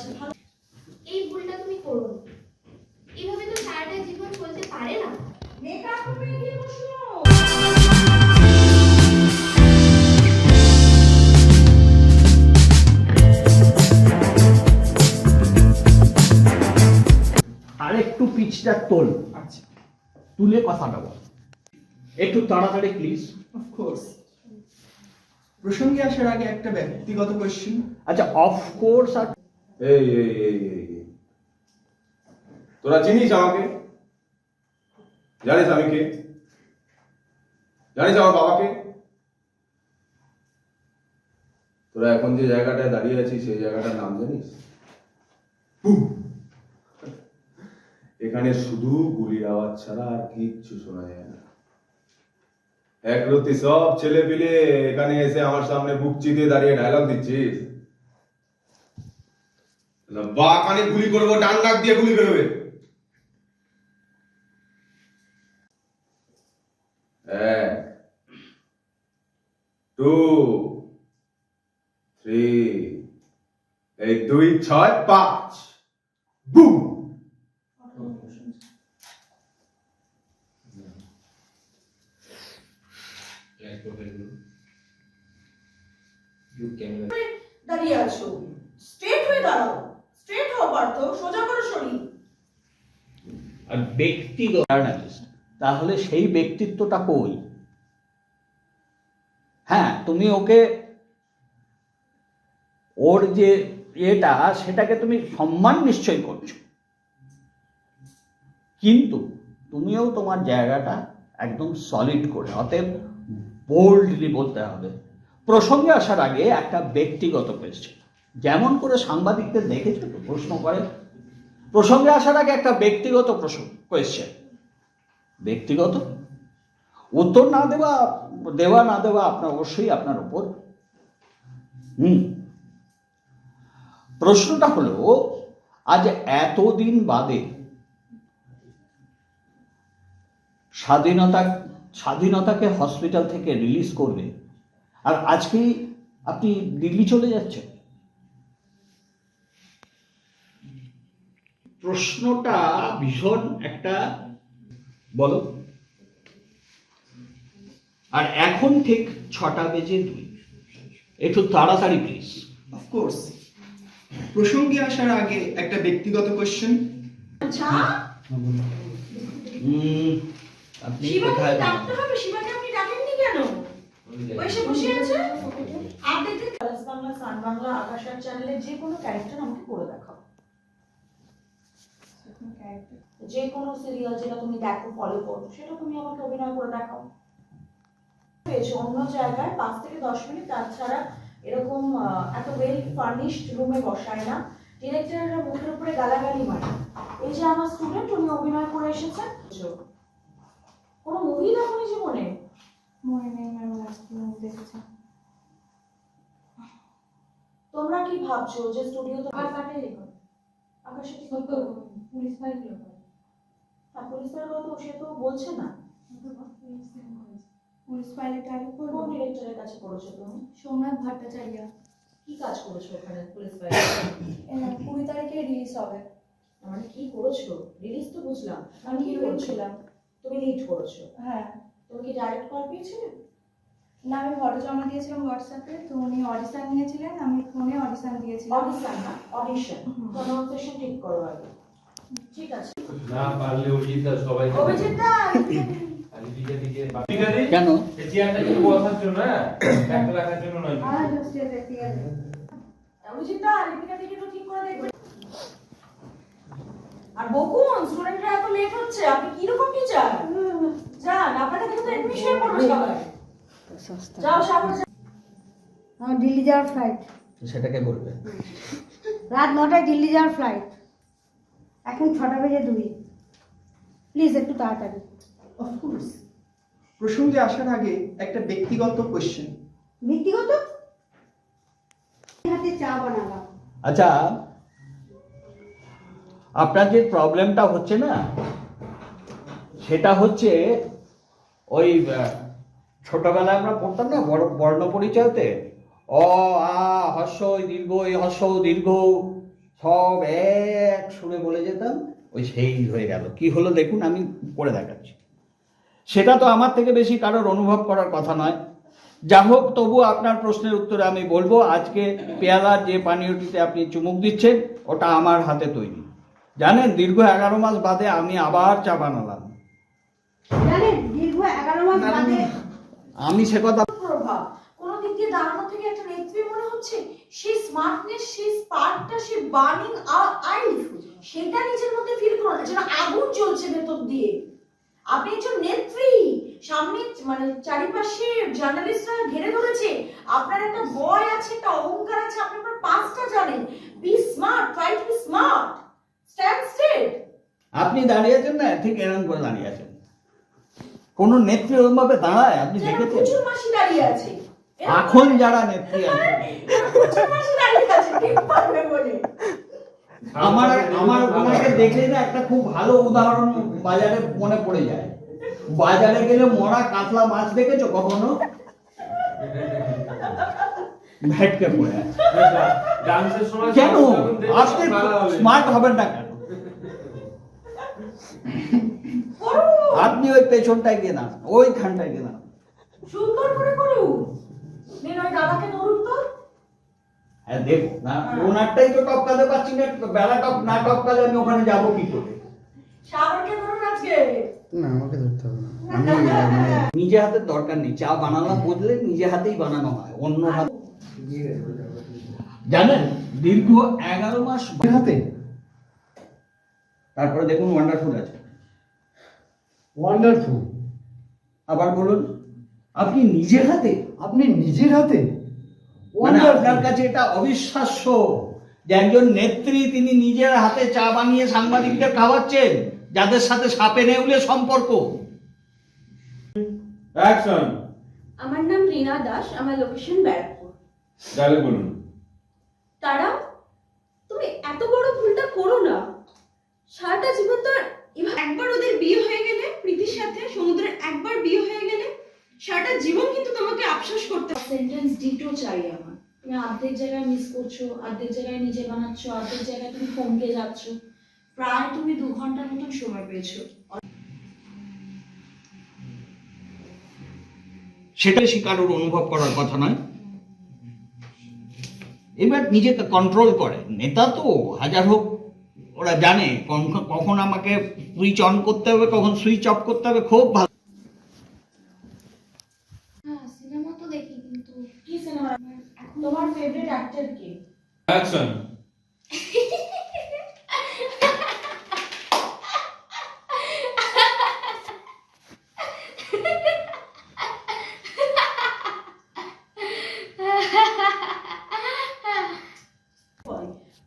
আচ্ছা ভালো, এই ভুলটা তুমি করো না। এইভাবে তো সারাটা জীবন চলতে পারে না। মেকআপ রুমে গিয়ে বসো। আর একটু পিচটা তোল, আচ্ছা, তুলে কথাটা বল একটু তাড়াতাড়ি প্লিজ। Of course. প্রসঙ্গে আসার আগে একটা ব্যক্তিগত কোশ্চেন। আচ্ছা অফকোর্স। আর এই এই এই এই এই। তোরা চিনিস আমাকে? জানিস আমি কে? জানিস আমার বাবাকে? তোরা এখন যে জায়গাটায় দাঁড়িয়ে আছিস সেই জায়গাটার নাম জানিস? এখানে শুধু গুলির আওয়াজ ছাড়া আর কিচ্ছু শোনা যায় না। একরতি সব ছেলে পিলে এখানে এসে আমার সামনে বুক চিতিয়ে দাঁড়িয়ে ডায়লগ দিচ্ছিস। বা কানে গুলি করবো, ডান নাক দিয়ে গুলি বেরোবে। 1 2 3 এই 2 6 5 বুম। দাঁড়িয়ে আছো, স্ট্রেট হয়ে দাঁড়াও। স্ট্রেট হও পার্থ, সোজা করো শরীর। আর ব্যক্তিগত জার্নালিস্ট, তাহলে সেই ব্যক্তিত্বটা কই? হ্যাঁ, তুমি ওকে ওর যে এটা সেটাকে তুমি সম্মান নিশ্চয় করছো, কিন্তু তুমিও তোমার জায়গাটা একদম সলিড করে, অতএব বোল্ডলি বলতে হবে। প্রসঙ্গে আসার আগে একটা ব্যক্তিগত কোয়েশ্চেন, যেমন করে সাংবাদিকদের দেখেছো তো প্রশ্ন করে, প্রসঙ্গে আসার আগে একটা ব্যক্তিগত প্রশ্ন কোয়েশ্চেন, ব্যক্তিগত উত্তর না দেওয়া না দেওয়া আপনার অবশ্যই আপনার উপর। প্রশ্নটা হলো, আজ এতদিন বাদে স্বাধীনতাকে হসপিটাল থেকে রিলিজ করবে, আর আজকেই আপনি দিল্লি চলে যাচ্ছেন। প্রশ্নটা ভীষণ একটা, বলো। আর এখন ঠিক 6:02, একটু তাড়াতাড়ি প্লিজ। Of course. প্রসঙ্গে আসার আগে একটা ব্যক্তিগত কোশ্চেন। আচ্ছা আপনি শিবাকে কোথায়? ডাকতে হবে। শিবাকে আপনি ডাকেননি কেন? ওই সে বসে আছে। আপডেটেড প্লাস বাংলা, সান বাংলা, আকাশের চ্যানেলে যে কোনো ক্যারেক্টার আমাকে করে দেখাও। যে কোনো সিরিয়াল যেটা তুমি দেখো, ফলো করো, সেটা তুমি আমাকে অভিনয় করে দেখাও। অন্য জায়গায় 5 থেকে 10 মিনিট, তাছাড়া এরকম এত ওয়েল ফার্নিশড রুমে বসায় না। ডিরেক্টররা মুখের উপরে গালাগালি মারে। এই যে আমার স্টুডেন্ট, উনি অভিনয় করে এসেছেন। কোনো মুভি দেখোনি জীবনে? মনে নেই ম্যাম, লাস্ট মুভি দেখেছি। তোমরা কি ভাবছো যে স্টুডিওতে আর কাটে রেখো আকাশে কি সত্য পুলিশ ফাইল গুলো করে। হ্যাঁ, পুলিশের কথা তো সে তো বলছে না। পুলিশ ফাইলে টাইপ কোন করবো। ডিরেক্টরের কাছে করেছো তুমি? সোমনাথ ভট্টাচার্য। কি কাজ করেছো ওখানে পুলিশ ফাইলে? 20 তারিখে রিলিজ হবে। মানে কি করেছো? রিলিজ তো বুঝলাম, আমি কি করেছিলাম? তুমি লিড করেছো? হ্যাঁ, তুমি কি ডাইরেক্ট কল পেয়েছিলে? না আমি ফটো জমা দিয়েছিলাম হোয়াটসঅ্যাপে, তো উনি অডিশন নিয়েছিলেন, আমি ফোনে অডিশন দিয়েছিলাম। অডিশন না, অডিশন। প্রনাউন্সিয়েশন ঠিক করো আগে। ঠিক আছে। না পারলে অভিজিৎ সবাই অভিজিৎদা, কেন? এই চেয়ারটা কি বসার জন্য না, একটা রাখার জন্য নয়। আর ঠিক আছে, ঠিক আছে। অভিজিৎদা, লিপিকা দিকে তো ঠিক করে দেখবে। আর বকুন, স্টুডেন্টরা এত লেট হচ্ছে, আপনি কি রকম টিচার? যান, আপনাদের কিন্তু এডমিশন করবে সবাই। যাও সাগর, আমার দিল্লি যাওয়ার ফ্লাইট, সেটাকে বলবে। রাত 9টায় দিল্লি যাওয়ার ফ্লাইট, এখন 6:02। প্লিজ একটু তাড়াতাড়ি। Of course. প্রসঙ্গে আসার আগে একটা ব্যক্তিগত কোশ্চেন। ব্যক্তিগত হাতে চা বানালাম। আচ্ছা, আপনার যে প্রবলেমটা হচ্ছে না, সেটা হচ্ছে ওই ছোটবেলায় আমরা পড়তাম না বর্ণ পরিচয়তে, অ আ হর্ষ দীর্ঘ, এই হর্ষ দীর্ঘ সব এক সুরে বলে যেতাম, ওই সেই হয়ে গেল। কি হলো দেখুন, আমি করে দেখাচ্ছি। সেটা তো আমার থেকে বেশি কারোর অনুভব করার কথা নয়। যা হোক, তবু আপনার প্রশ্নের উত্তরে আমি বলবো, আজকে পেয়ালার যে পানীয়টিতে আপনি চুমুক দিচ্ছেন ওটা আমার হাতে তৈরি। জানেন, দীর্ঘ 11 মাস বাদে আমি আবার চা বানালাম। জানেন দীর্ঘ 11 মাস বাদে আমি সে কথা প্রভাব কোনো দিক দিয়ে দাঁড়ানো থেকে একটা নেত্রী মনে হচ্ছে, সেই স্মার্টনেস, সেই স্পার্কটা, সেই বার্নিং আইস, সেটা নিজের মধ্যে ফিল করো না, যেন আগুন জ্বলছে ভেতর দিয়ে। আপনি একজন নেত্রী, সামনে মানে চারিপাশে জার্নালিস্টরা ঘিরে ধরেছে, আপনার একটা ভয় আছে, একটা অহংকার আছে, আপনি আপনার পাঁচটা জানেন। Be smart, try to be smart, stand straight. আপনি দাঁড়িয়ে আছেন না, ঠিক এরকম করে দাঁড়িয়ে আছেন। কোন নেত্রী ওরকম ভাবে দাঁড়ায় আপনি দেখেছেন? প্রচুর মাসি দাঁড়িয়ে আছে, এখন যারা নেত্রী আছে প্রচুর মাসি দাঁড়িয়ে আছে, ঠিক পারবে বলে। আমার আমার ওনাকে দেখলে না একটা খুব ভালো উদাহরণ বাজারে মনে পড়ে যায়। বাজারে গেলে মরা কাতলা মাছ দেখেছো কখনো? ভেটকে পড়ে আছে। ডান্সের সময় কেন আপনি স্মার্ট হবেন না কেন? আপনি ওই পেছনটায় গিয়ে না, ওইখানটায় গিয়ে না। সুন্দর করে করুন, নিন ওই দাদাকে ধরুন তো। হ্যাঁ দেখো না, ওনারটাই তো টপকাতে পারছি না, বেলা না টপকালে আমি ওখানে যাবো কি করে? সাগরকে ধরুন আজকে। না, আমাকে ধরতে হবে না। নিজে হাতের দরকার নেই, চা বানালাম বদলে নিজে হাতেই বানানো হয়, অন্য হাত। জানেন, দীর্ঘ 11 মাস হাতে তারপরে দেখুন ওয়ান্ডারফুল আছে। ওয়ান্ডারফুল। আবার বলুন, আপনি নিজে হাতে, আপনি নিজের হাতে? মানে আপনার কাছে এটা অবিশ্বাস্য যে একজন নেত্রী তিনি নিজের হাতে চা বানিয়ে সাংবাদিকদের খাওয়াচ্ছেন, যাদের সাথে সাপে নেউলে সম্পর্ক। অ্যাকশন। আমার নাম রিনা দাস, আমার লোকেশন ব্যারাকপুর। ডায়লগ বলুন। তারা, তুমি এত বড় ভুলটা করো না। সারাটা জীবন তো একবার ওদের বিয়ে হয়ে গেলে, প্রীতির সাথে সমুদ্রের একবার বিয়ে হয়ে গেলে সারাটা জীবন কিন্তু তোমাকে আফসোস করতে হবে। সেন্টেন্স ডিটো চাই আমার। তুমি অর্ধেক জায়গায় মিস করছো, অর্ধেক জায়গায় নিজে বানাচ্ছ, অর্ধেক জায়গায় তুমি থমকে যাচ্ছ। প্রায় তুমি 2 ঘন্টার মতন সময় পেয়েছো। সেটা কারোর অনুভব করার কথা নয়। এবার নিজেকে কন্ট্রোল করে। নেতা তো হাজার হোক, ওরা জানে কখন আমাকে সুইচ অন করতে হবে, কখন সুইচ অফ করতে হবে, খুব ভালো। হ্যাঁ, সিনেমা তো দেখি, কিন্তু কি সিনেমা? তোমার ফেভারিট অ্যাক্টর কে? অ্যাকশন।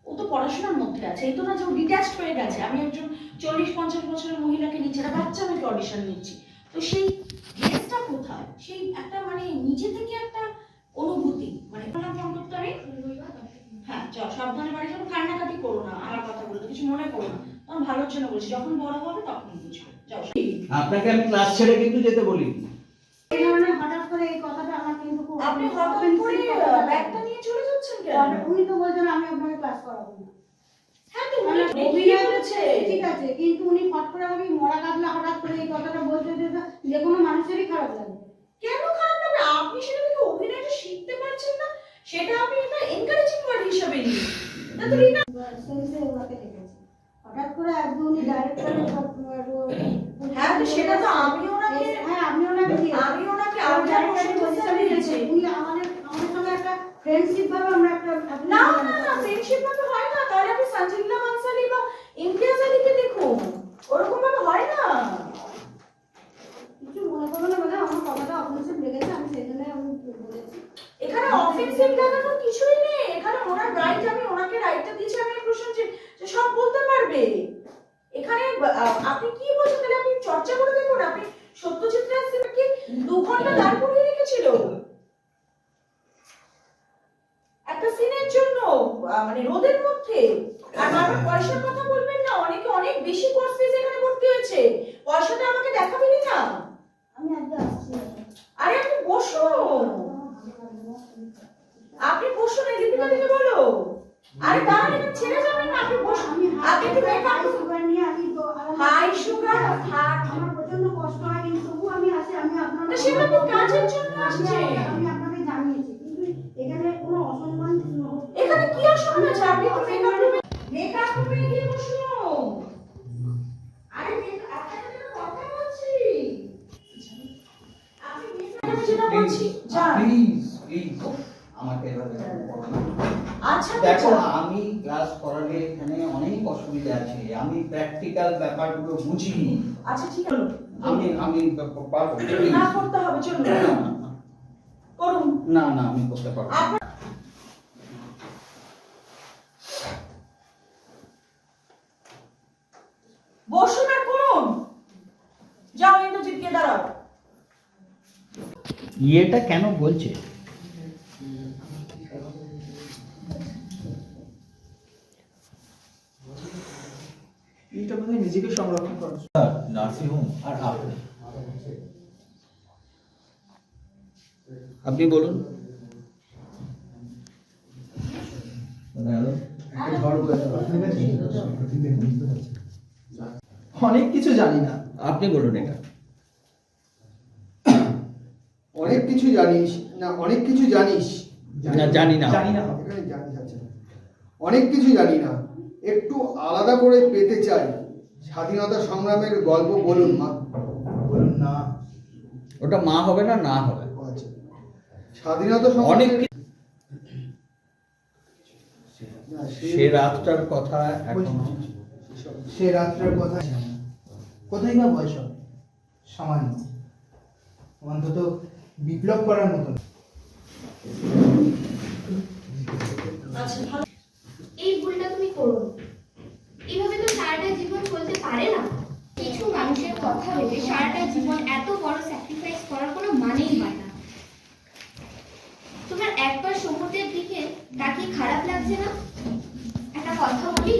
ও তো পড়াশোনার মধ্যে আছে, এই তো না যে ও ডিট্যাচড হয়ে গেছে। আমি একজন 40-50 বছরের মহিলাকে নিচে একটা বাচ্চা মেয়েকে অডিশন নিচ্ছি, তো সেই ড্রেসটা কোথায়? সেই একটা মানে নিজে থেকে একটা অনুভূতি, মানে ফোন করতে আমি। হ্যাঁ চল, সাবধানে বাড়ি যাবো, কান্নাকাটি করো না, আমার কথা বলতে কিছু মনে করো না, তোমার ভালোর জন্য বলছি, যখন বড় হবে তখন বুঝবে। যাও। আপনাকে আমি ক্লাস ছেড়ে কিন্তু যেতে বলি। এই ধরনের হঠাৎ করে এই কথাটা আমার কিন্তু খুব আপনি হঠাৎ করে ব্যাগটা নিয়ে চলে যাচ্ছেন কেন? উনি তো বলছেন আমি আপনাকে ক্লাস করাবো না। হ্যাঁ তো মানে উনি অভিনয় করেছে। ঠিক আছে, কিন্তু উনি ফট করে আমাকে মরা কাতলা হঠাৎ করে এই কথাটা বলতে দিতে যে কোনো মানুষেরই খারাপ লাগে। কেন খারাপ লাগবে? আপনি সেটা থেকে অভিনয়টা শিখতে পারছেন না, সেটা আপনি একটা এনকারেজিং ওয়ার্ড হিসেবে নিন। তা তো রিনা সেন্সে ওনাকে দেখেছি হঠাৎ করে আজকে উনি ডাইরেক্টর। হ্যাঁ তো সেটা তো আমি ওনাকে, হ্যাঁ আপনি ওনাকে আমি ওনাকে আলাদা পজিশন দিয়েছি। উনি আমাদের সঙ্গে একটা ফ্রেন্ডশিপ ভাবে আমরা একটা না না না, ফ্রেন্ডশিপ ভাবে হয় না। তাহলে আপনি সঞ্জিলা বানসালি বা ইমতিয়াজ আলীকে দেখুন, ওরকম ভাবে হয় না। কিছু মনে করো না, ম্যাডাম আমার কথাটা অফেন্সিভ লেগেছে, আমি সেই জন্য আমি বলেছি। এখানে অফেন্সিভ লাগানোর কিছুই নেই। এখানে ওনার রাইট, আমি ওনাকে রাইটটা দিয়েছি, আমি প্রশ্ন যে সব বলতে পারবে। এখানে আপনি কি বলছেন? তাহলে আপনি চর্চা করে দেখুন। আপনি সত্যজিৎ রায় সিনহাকে 2 ঘন্টা দাঁড় করিয়ে রেখেছিল একটা সিনের জন্য, মানে রোদের মধ্যে। আর বারবার পয়সার কথা বলবেন না, অনেকে অনেক বেশি কোর্স ফিজ এখানে ভর্তি হয়েছে, পয়সাটা আমাকে দেখাবেনই না। আমি আজকে আসছি। আরে আপনি বসুন, আপনি বসুন, এই দীপিকা দিকে বলো। আরে দাঁড়ান, এখানে ছেড়ে যাবেন না। আপনি একটু হাই সুগার নিয়ে আমি তো হাই সুগার হার্ট আমার প্রচন্ড কষ্ট হয়, কিন্তু তবু আমি আসি, আমি আপনার তো সেটা তো কাজের জন্য আসছে। আমি আপনাকে জানিয়েছি, কিন্তু এখানে কোনো অসম্মান এখানে কি অসম্মান আছে? আপনি তো মেকআপ রুমে গিয়ে বসুন। আরে আপনার সাথে তো কথা বলছি। আপনি মেকআপ যেটা বলছি যান। প্লিজ প্লিজ আমাকে এভাবে বলো না। আচ্ছা দেখো আমি ক্লাস করালে এখানে অনেক অসুবিধা আছে, আমি প্র্যাকটিক্যাল ব্যাপারগুলো বুঝি। আচ্ছা ঠিক হলো, আমি পারবো না করতে হবে, চলুন করুন। না না আমি করতে পারবো না। বসুন আর করুন। যাও ইন্দ্রজিৎ কে দাঁড়াও। ইয়েটা কেন বলছে? এটা বোধহয় নিজেকে সংরক্ষণ করা। নার্সিংহোম আর আপনি আপনি বলুন। অনেক কিছু জানি না, আপনি বলুন এটা। অনেক কিছু জানিস না, অনেক কিছু জানিস না, জানি না। জানি না এখানে জানিস আছে। অনেক কিছু জানি না, একটু আলাদা করে পেতে চাই। স্বাধীনতা সংগ্রামের গল্প বলুন মা। বলুন না। ওটা মা হবে না না হবে? আচ্ছা, স্বাধীনতা অনেক সংগ্রামের সে রাতটার কথা এখনো সে রাত্রের কথা কোথায় বা বয়স হবে? সামান্য, অন্তত বিপ্লব করার মতন। আচ্ছা ভালো। এই ভুলটা তুমি করো না। এভাবে তো সারাটা জীবন চলতে পারে না। কিছু মানুষের কথা ভেবে সারাটা জীবন এত বড় স্যাক্রিফাইস করার কোনো মানেই হয় না। তোমার একবার সমুদ্রের দিকে তাকিয়ে খারাপ লাগছে না? একটা কথা বলি,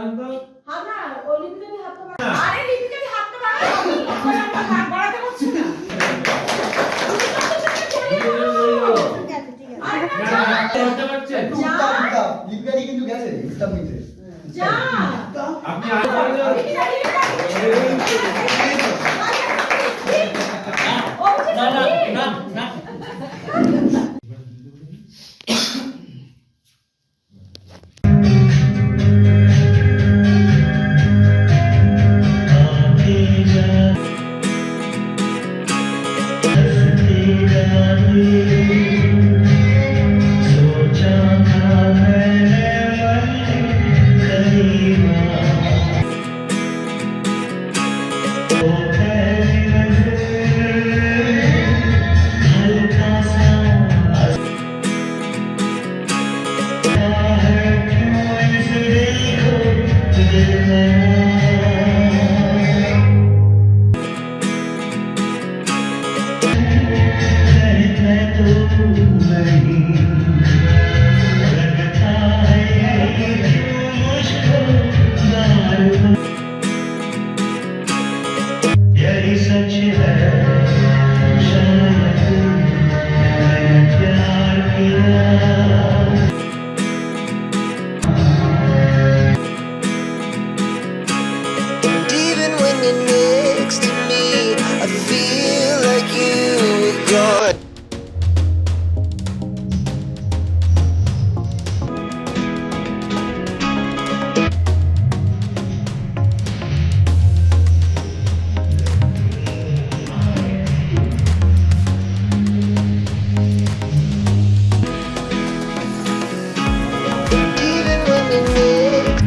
বাড়ান তো। হাত না, ওই লিপিটাকে হাতটা বাড়া। আরে লিপিটাকে হাতটা বাড়া। আমি বাড়াতে পারছি না। আরে না, না, না, করতে পারছেন? লিপিকারি কিন্তু গেছে ইসলাম নিতে। যা। আপনি আগে করে যান। না না না না Even when you're next to me, I feel like you were gone. Even when you're next.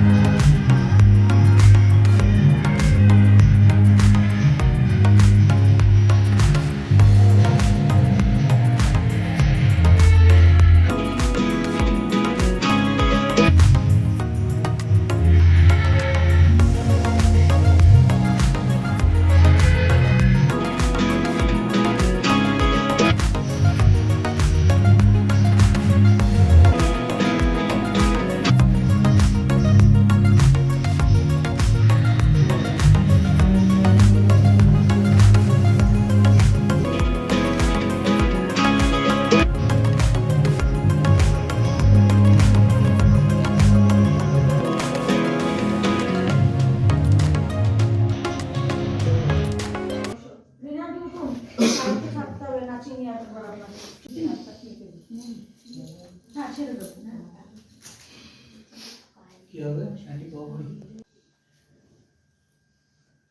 রিনাদি উঠুন। কালকে থাকতে হবে, নাচিয়ে নিয়ে আসবো আপনাকে। হ্যাঁ, ছেড়ে দেবো। হ্যাঁ। কি হবে শানি বাবু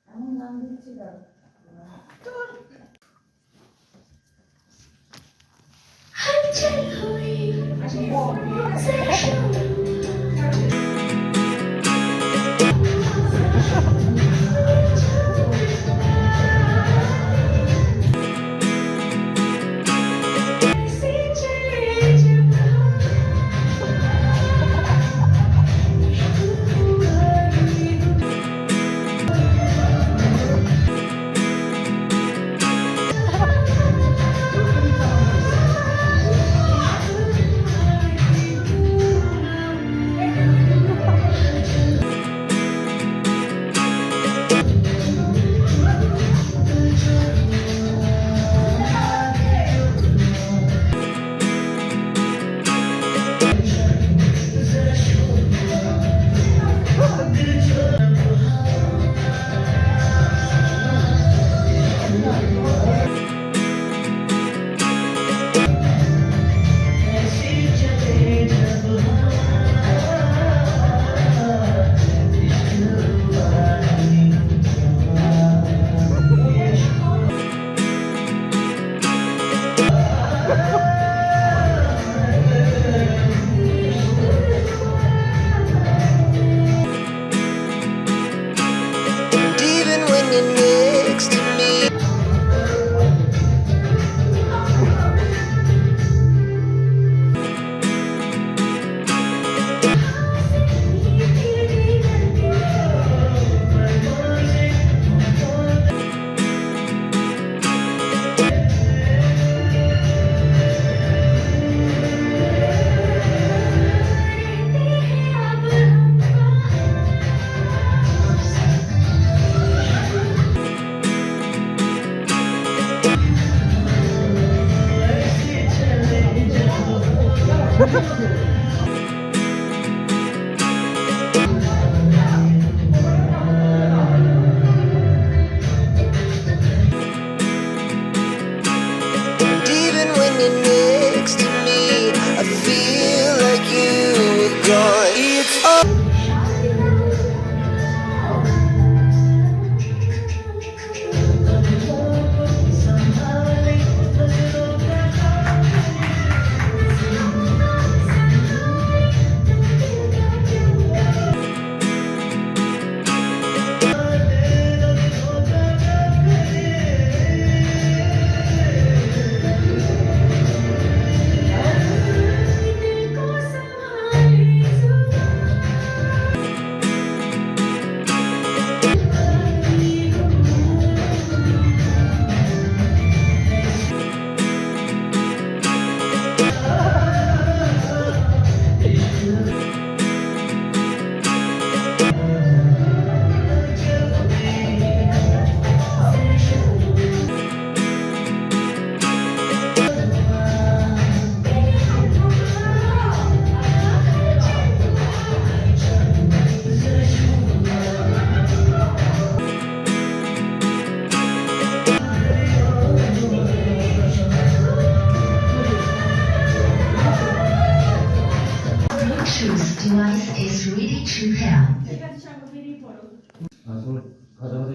এমন গান দিচ্ছি দাও।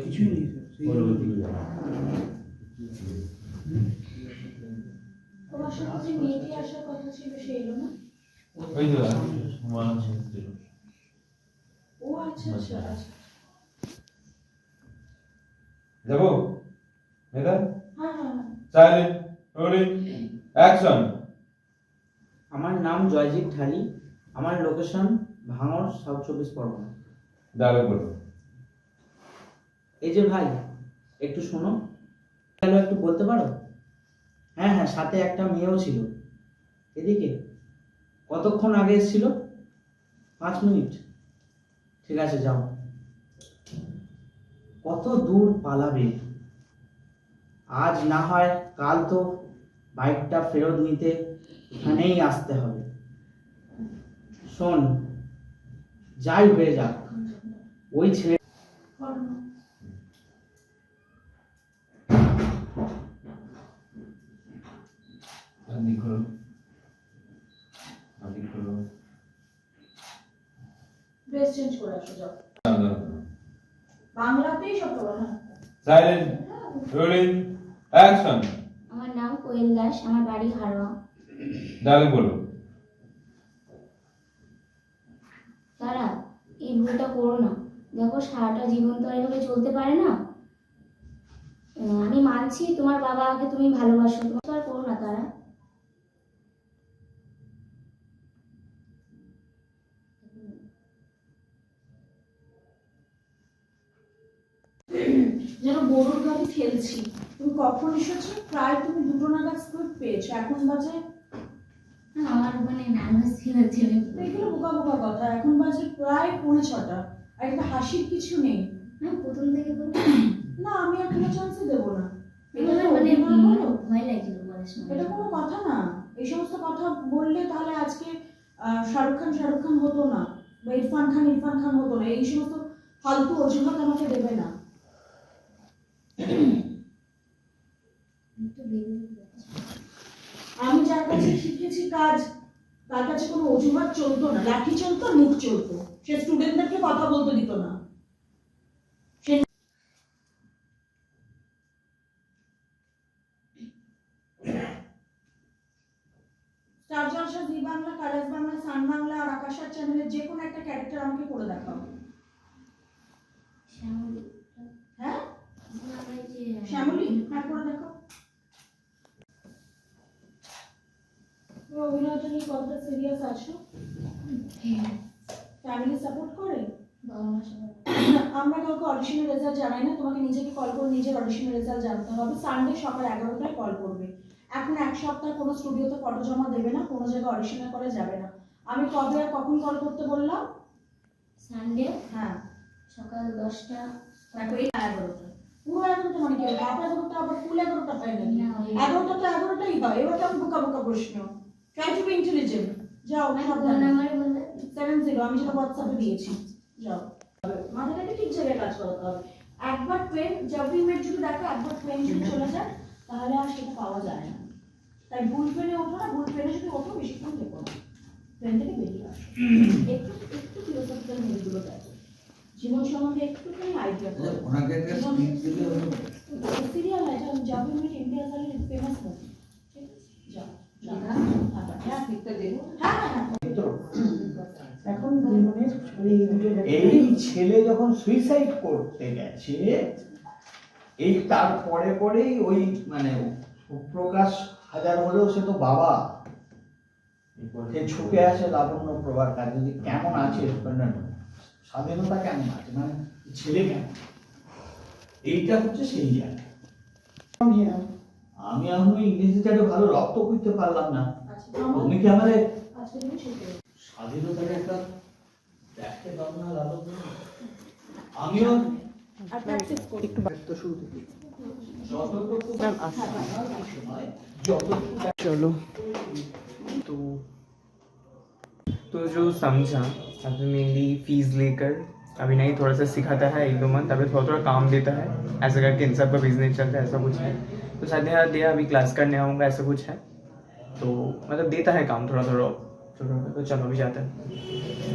কিছুই নেই তোমার সাথে যে মেয়েটি আসার কথা ছিল সে এলো না? ওই তো ও আচ্ছা আচ্ছা আচ্ছা। যাবো মেয়েটা হ্যাঁ হ্যাঁ হ্যাঁ। Silent rolling action. আমার নাম জয়জিৎ ঢালি, আমার লোকেশন ভাঙড়, সাউথ 24 পরগনা। ডায়লগ বলো। এই যে ভাই, একটু শোনো, হ্যালো, একটু বলতে পারো? হ্যাঁ হ্যাঁ, সাথে একটা মেয়েও ছিল। এদিকে কতক্ষণ আগে এসেছিল? 5 মিনিট। ঠিক আছে, যাও। কত দূর পালাবে? আজ না হয় কাল তো বাইকটা ফেরত নিতে এখানেই আসতে হবে। শোন, যাই হয়ে যাক, ওই ছেলে দিক করো, দিক করো। ড্রেস চেঞ্জ করে আসো, যাও। বাংলাতেই সব বলো না। Silent rolling action. আমার নাম কোয়েল দাস, আমার বাড়ি হারোয়া। ডায়লগ বলো। তারা এই ভুলটা করো না। দেখো, সারাটা জীবন তো আর এভাবে চলতে পারে না। আমি মানছি তোমার বাবাকে তুমি ভালোবাসো, তোমার তো আর করো না তারা। যেন গরুর গাড়ি ঠেলছি। তুমি কখন এসেছো? প্রায় তুমি 2টো নাগাদ স্ক্রিপ্ট পেয়েছো, এখন বাজে আমার মানে নার্ভাস ফিল হচ্ছে। এগুলো বোকা বোকা কথা। এখন বাজে প্রায় 5:45। আর এটা হাসির কিছু নেই। না, প্রথম থেকে বলবো না, আমি আর কোনো চান্সই দেবো না। এটা তো মানে অভিনয় বলো। ভয় লাগছিল বলার সময়। এটা কোনো কথা না। এই সমস্ত কথা বললে তাহলে আজকে শাহরুখ খান হতো না, বা ইরফান খান হতো না। এই সমস্ত ফালতু অজুহাত আমাকে দেবে না। একটু বেরিয়ে যাচ্ছে। আমি যার কাছে শিখেছি কাজ, তার কাছে কোনো অজুহাত চলতো না। লাঠি চলতো, মুখ চলতো। সে স্টুডেন্টদেরকে কথা বলতে দিত না। স্টার জলসা, জি বাংলা, কালার্স বাংলা, সান বাংলা আর আকাশের চ্যানেলের যে কোনো একটা ক্যারেক্টার আমাকে করে দেখাও। শ্যামলী। হ্যাঁ, আমরা এই যে শ্যামলী, হ্যাঁ করে দেখো। তুমি অভিনয়টা নিয়ে কতটা সিরিয়াস আছো? ফ্যামিলি সাপোর্ট করে? বাবা মা সবাই। আমরা কাউকে অডিশনের রেজাল্ট জানাই না। তোমাকে নিজেকে কল করে নিজের অডিশনের রেজাল্ট জানতে হবে। সানডে সকাল 11টায় কল করবে। এখন 1 সপ্তাহ কোনো স্টুডিওতে ফটো জমা দেবে না, কোনো জায়গায় অডিশনে করে যাবে না। আমি কবে আর কখন কল করতে বললাম? সানডে হ্যাঁ, সকাল 10টা। দেখো এই 11টা। পুরো 11টা মানে কি? হাফ 11টা আবার ফুল 11টা হয় নাকি? না, ওই 11টা তো 11টাই হয়। এবার কেমন বোকা বোকা প্রশ্ন। Try to B intelligent. যাও, ফোন সাবধানে। নাম্বারে বললে 70, আমি যেটা হোয়াটসঅ্যাপে দিয়েছি। যাও, মাথাটাকে ঠিক জায়গায় কাজ করাতে হবে। একবার ট্রেন জাবিমেট যদি দেখো, একবার ট্রেন যদি চলে যায় তাহলে আর সেটা পাওয়া যায় না। তাই ভুল ট্রেনে ওঠো না। ভুল ট্রেনে যদি ওঠো বেশিক্ষণ দেখো না, ট্রেন থেকে বেরিয়ে আসো। একটু একটু ফিলোসফিক্যাল মুভিগুলো দেখো, জীবন সম্বন্ধে একটুখানি আইডিয়া করো। সিরিয়াল হয় যেমন জাবিমেট, ইন্ডিয়া সালের ফেমাস মুভি। ঠিক আছে, যাও যাও। হ্যাঁ ঠিক আছে, হ্যাঁ হ্যাঁ হ্যাঁ। এখন জীবনের এই ছেলে যখন সুইসাইড করতে গেছে, এই তার পরে পরেই ওই মানে প্রকাশ হাজার হলেও সে তো বাবা, সে ছুটে আসে লাবণ্য প্রভার কাছে যে কেমন আছে, স্বাধীনতা কেমন আছে, মানে ছেলে কেমন। এইটা হচ্ছে সেই জায়গা। আমি এখনো ইংরেজিটাকে ভালো রপ্ত করতে পারলাম না। আচ্ছা, তুমি কি আমাদের আজকে তুমি ছুটি। স্বাধীনতার একটা দেখতে দাও না লাবণ্য। আমিও আর প্র্যাকটিস করি একটু। শুরু থেকে যতটুকু সময় যতটুকু चलो तो जो समझा अभी मेनली फीस लेकर अभी नहीं थोड़ा सा सिखाता है 1-2 मंथ, अभी थोड़ा थोड़ा काम देता है, ऐसा करके इन सब का बिजनेस चलता है, ऐसा कुछ है। तो साथ दिया अभी क्लास करने आऊँगा, ऐसा कुछ है। तो मतलब देता है काम थोड़ा थोड़ा। तो चलो अभी जाते हैं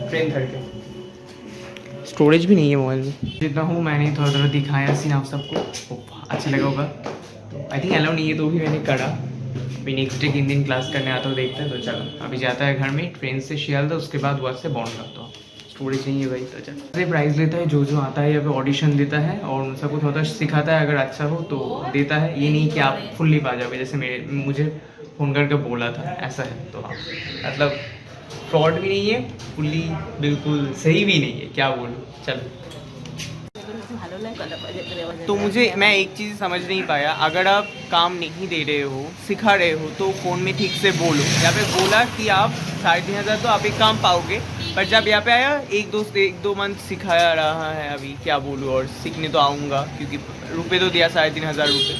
ट्रेन धर के। स्टोरेज भी नहीं है मोबाइल में। जितना हूँ मैंने थोड़ा थोड़ा दिखाया सीन आप सबको, अच्छा लगा होगा। तो आई थिंक अलाउ नहीं है तो भी मैंने करा। अभी नेक्स्ट डे 3 दिन क्लास करने आता हूँ, देखते हैं। तो चलो अभी जाता है घर में, ट्रेन से शियालदा, उसके बाद वहाँ से बॉन्ड करता हूँ। स्टोरेज नहीं है भाई, तो चलो प्राइस लेता है जो आता है, या फिर ऑडिशन देता है और उन सबको थोड़ा सिखाता है, अगर अच्छा हो तो देता है। ये नहीं कि आप फुल्ली पा जाओगे, जैसे मुझे फ़ोन करके बोला था, ऐसा है। तो हाँ, मतलब फ्रॉड भी नहीं है, फुल्ली बिल्कुल सही भी नहीं है, क्या बोलूँ। चलो, तो मैं एक चीज़ समझ नहीं पाया, अगर आप काम नहीं दे रहे हो, सिखा रहे हो, तो फ़ोन में ठीक से बोलो। यहाँ पे बोला कि आप 3,500 तो आप एक काम पाओगे, पर जब यहाँ पे आया 1-2 मंथ सिखाया रहा है, अभी क्या बोलूँ। और सीखने तो आऊँगा क्योंकि रुपये तो दिया 3,500 रुपये।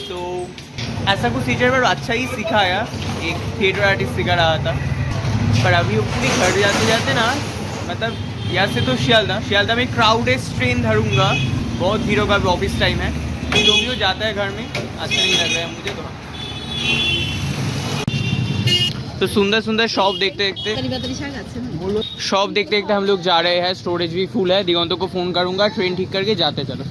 तो ऐसा कुछ टीचर पर अच्छा ही सिखाया, एक थिएटर आर्टिस्ट सिखा रहा था। पर अभी अपने घर जाते जाते ना, मतलब यहाँ से तो शियालदा में क्राउडेस्ट ट्रेन धरूंगा, बहुत भीड़ होगा, ऑफिस टाइम है। जो भी हो जाता है घर में, अच्छा नहीं लग रहा है मुझे तो सुंदर शॉप देखते देखते हम लोग जा रहे हैं। स्टोरेज भी फुल है, दिगंतो को फ़ोन करूंगा, ट्रेन ठीक करके जाते चलो।